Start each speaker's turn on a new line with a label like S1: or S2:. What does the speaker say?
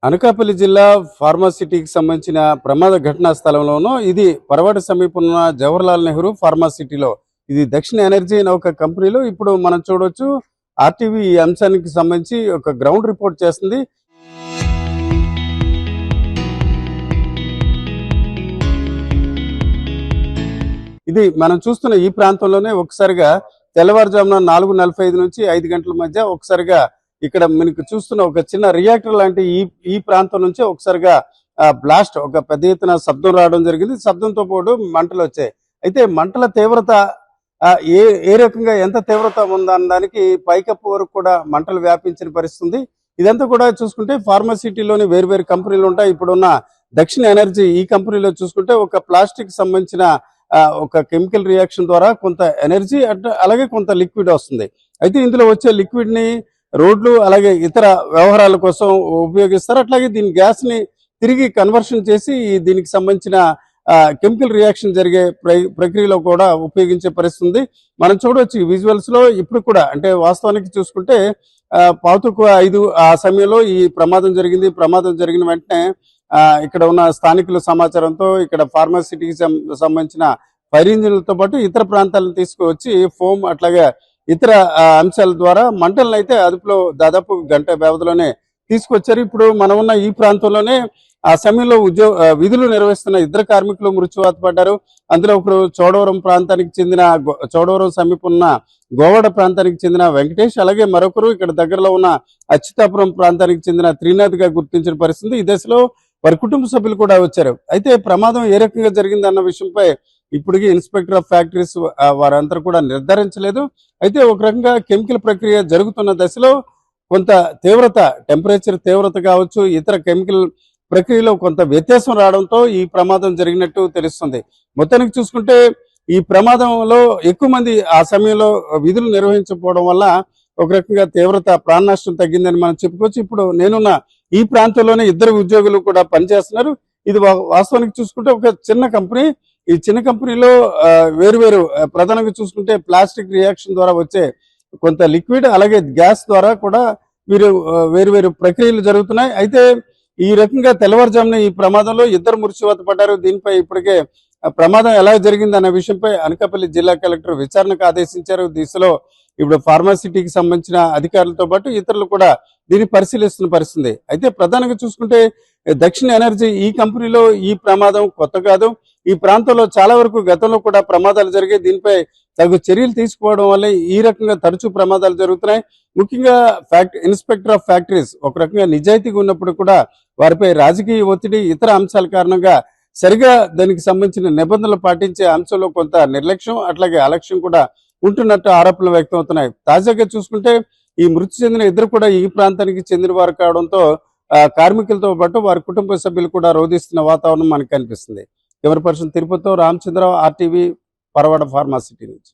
S1: అనకాపల్లి జిల్లా ఫార్మాసిటీకి సంబంధించిన ప్రమాద ఘటనా స్థలంలోనూ ఇది పరవాడ సమీపంలో జవహర్లాల్ నెహ్రూ ఫార్మాసిటీలో ఇది దక్షిణ ఎనర్జీ అనే ఒక కంపెనీలో ఇప్పుడు మనం చూడొచ్చు. ఆర్టీవీ ఈ అంశానికి సంబంధించి ఒక గ్రౌండ్ రిపోర్ట్ చేస్తుంది. ఇది మనం చూస్తున్న ఈ ప్రాంతంలోనే ఒకసారిగా తెల్లవారుజామున 4:45 నుంచి 5 గంటల మధ్య ఒకసారిగా ఇక్కడ మనకు చూస్తున్న ఒక చిన్న రియాక్టర్ లాంటి ఈ ఈ ప్రాంతం నుంచి ఒకసారిగా బ్లాస్ట్ ఒక పెద్ద ఎత్తున శబ్దం రావడం జరిగింది. శబ్దంతో పాటు మంటలు వచ్చాయి. అయితే మంటల తీవ్రత ఏ ఏ రకంగా ఎంత తీవ్రత ఉందన్న దానికి పైకప్పు వరకు కూడా మంటలు వ్యాపించిన పరిస్థితి. ఇదంతా కూడా చూసుకుంటే ఫార్మాసిటీలోని వేరు కంపెనీలు ఉంటాయి. ఇప్పుడున్న దక్షిణ ఎనర్జీ ఈ కంపెనీలో చూసుకుంటే ఒక ప్లాస్టిక్ సంబంధించిన ఒక కెమికల్ రియాక్షన్ ద్వారా కొంత ఎనర్జీ అలాగే కొంత లిక్విడ్ వస్తుంది. అయితే ఇందులో వచ్చే లిక్విడ్ ని రోడ్లు అలాగే ఇతర వ్యవహారాల కోసం ఉపయోగిస్తారు. అట్లాగే దీని గ్యాస్ ని తిరిగి కన్వర్షన్ చేసి దీనికి సంబంధించిన కెమికల్ రియాక్షన్ జరిగే ప్రక్రియలో కూడా ఉపయోగించే పరిస్థితి మనం చూడవచ్చు. ఈ విజువల్స్ లో ఇప్పుడు కూడా అంటే వాస్తవానికి చూసుకుంటే 4:45 ఆ సమయంలో ఈ ప్రమాదం జరిగింది. ప్రమాదం జరిగిన వెంటనే ఇక్కడ ఉన్న స్థానికుల సమాచారంతో ఇక్కడ ఫార్మాసిటీకి సంబంధించిన ఫైర్ ఇంజిన్లతో పాటు ఇతర ప్రాంతాలను తీసుకువచ్చి ఫోమ్ అట్లాగే ఇతర అంశాల ద్వారా మంటలను అయితే అదుపులో దాదాపు గంట వ్యవధిలోనే తీసుకొచ్చారు. ఇప్పుడు మనం ఉన్న ఈ ప్రాంతంలోనే ఆ సమయంలో విధులు నిర్వహిస్తున్న ఇద్దరు కార్మికులు మృత్యువాత పడ్డారు. అందులో ఒకరు చోడవరం ప్రాంతానికి చెందిన చోడవరం సమీపం ఉన్న గోవాడ ప్రాంతానికి చెందిన వెంకటేష్, అలాగే మరొకరు ఇక్కడ దగ్గరలో ఉన్న అచ్యుతాపురం ప్రాంతానికి చెందిన త్రినాథ్ గా గుర్తించిన పరిస్థితి. ఈ దశలో వారి కుటుంబ సభ్యులు కూడా వచ్చారు. అయితే ప్రమాదం ఏ రకంగా జరిగిందన్న విషయంపై ఇప్పటికీ ఇన్స్పెక్టర్ ఆఫ్ ఫ్యాక్టరీస్ వారంతా కూడా నిర్ధారించలేదు. అయితే ఒక రకంగా కెమికల్ ప్రక్రియ జరుగుతున్న దశలో కొంత తీవ్రత టెంపరేచర్ తీవ్రత కావచ్చు, ఇతర కెమికల్ ప్రక్రియలో కొంత వ్యత్యాసం రావడంతో ఈ ప్రమాదం జరిగినట్టు తెలుస్తుంది. మొత్తానికి చూసుకుంటే ఈ ప్రమాదంలో ఎక్కువ మంది ఆ సమయంలో విధులు నిర్వహించకపోవడం వల్ల ఒక రకంగా తీవ్రత ప్రాణ నష్టం తగ్గిందని మనం చెప్పుకోవచ్చు. ఇప్పుడు నేనున్న ఈ ప్రాంతంలోనే ఇద్దరు ఉద్యోగులు కూడా పనిచేస్తున్నారు. ఇది వాస్తవానికి చూసుకుంటే ఒక చిన్న కంపెనీ. ఈ చిన్న కంపెనీలో వేరు ప్రధానంగా చూసుకుంటే ప్లాస్టిక్ రియాక్షన్ ద్వారా వచ్చే కొంత లిక్విడ్ అలాగే గ్యాస్ ద్వారా కూడా వేరు ప్రక్రియలు జరుగుతున్నాయి. అయితే ఈ రకంగా తెల్లవారుజామున ఈ ప్రమాదంలో ఇద్దరు మృత్యువాత పడ్డారు. దీనిపై ఇప్పటికే ప్రమాదం ఎలా జరిగింది అన్న విషయంపై అనకాపల్లి జిల్లా కలెక్టర్ విచారణకు ఆదేశించారు. దిశలో ఇప్పుడు ఫార్మాసిటీకి సంబంధించిన అధికారులతో పాటు ఇతరులు కూడా దీన్ని పరిశీలిస్తున్న పరిస్థితి. అయితే ప్రధానంగా చూసుకుంటే దక్షిణ ఎనర్జీ ఈ కంపెనీలో ఈ ప్రమాదం కొత్త కాదు. ఈ ప్రాంతంలో చాలా వరకు గతంలో కూడా ప్రమాదాలు జరిగాయి. దీనిపై తగు చర్యలు తీసుకోవడం వల్ల ఈ రకంగా తరచూ ప్రమాదాలు జరుగుతున్నాయి. ముఖ్యంగా ఇన్స్పెక్టర్ ఆఫ్ ఫ్యాక్టరీస్ ఒక రకంగా నిజాయితీగా ఉన్నప్పుడు కూడా వారిపై రాజకీయ ఒత్తిడి ఇతర అంశాల కారణంగా సరిగా దానికి సంబంధించిన నిబంధనలు పాటించే అంశంలో కొంత నిర్లక్ష్యం అట్లాగే అలక్ష్యం కూడా ఉంటున్నట్టు ఆరోపణలు వ్యక్తం అవుతున్నాయి. తాజాగా చూసుకుంటే ఈ మృతి చెందిన ఇద్దరు కూడా ఈ ప్రాంతానికి చెందిన వారు కావడంతో కార్మికులతో పాటు వారి కుటుంబ సభ్యులు కూడా రోధిస్తున్న వాతావరణం మనకు కనిపిస్తుంది. కెమెరా పర్సన్ తిరుపతితో రామచంద్రరావు, ఆర్టీవీ, పరవాడ ఫార్మాసిటీ నుంచి.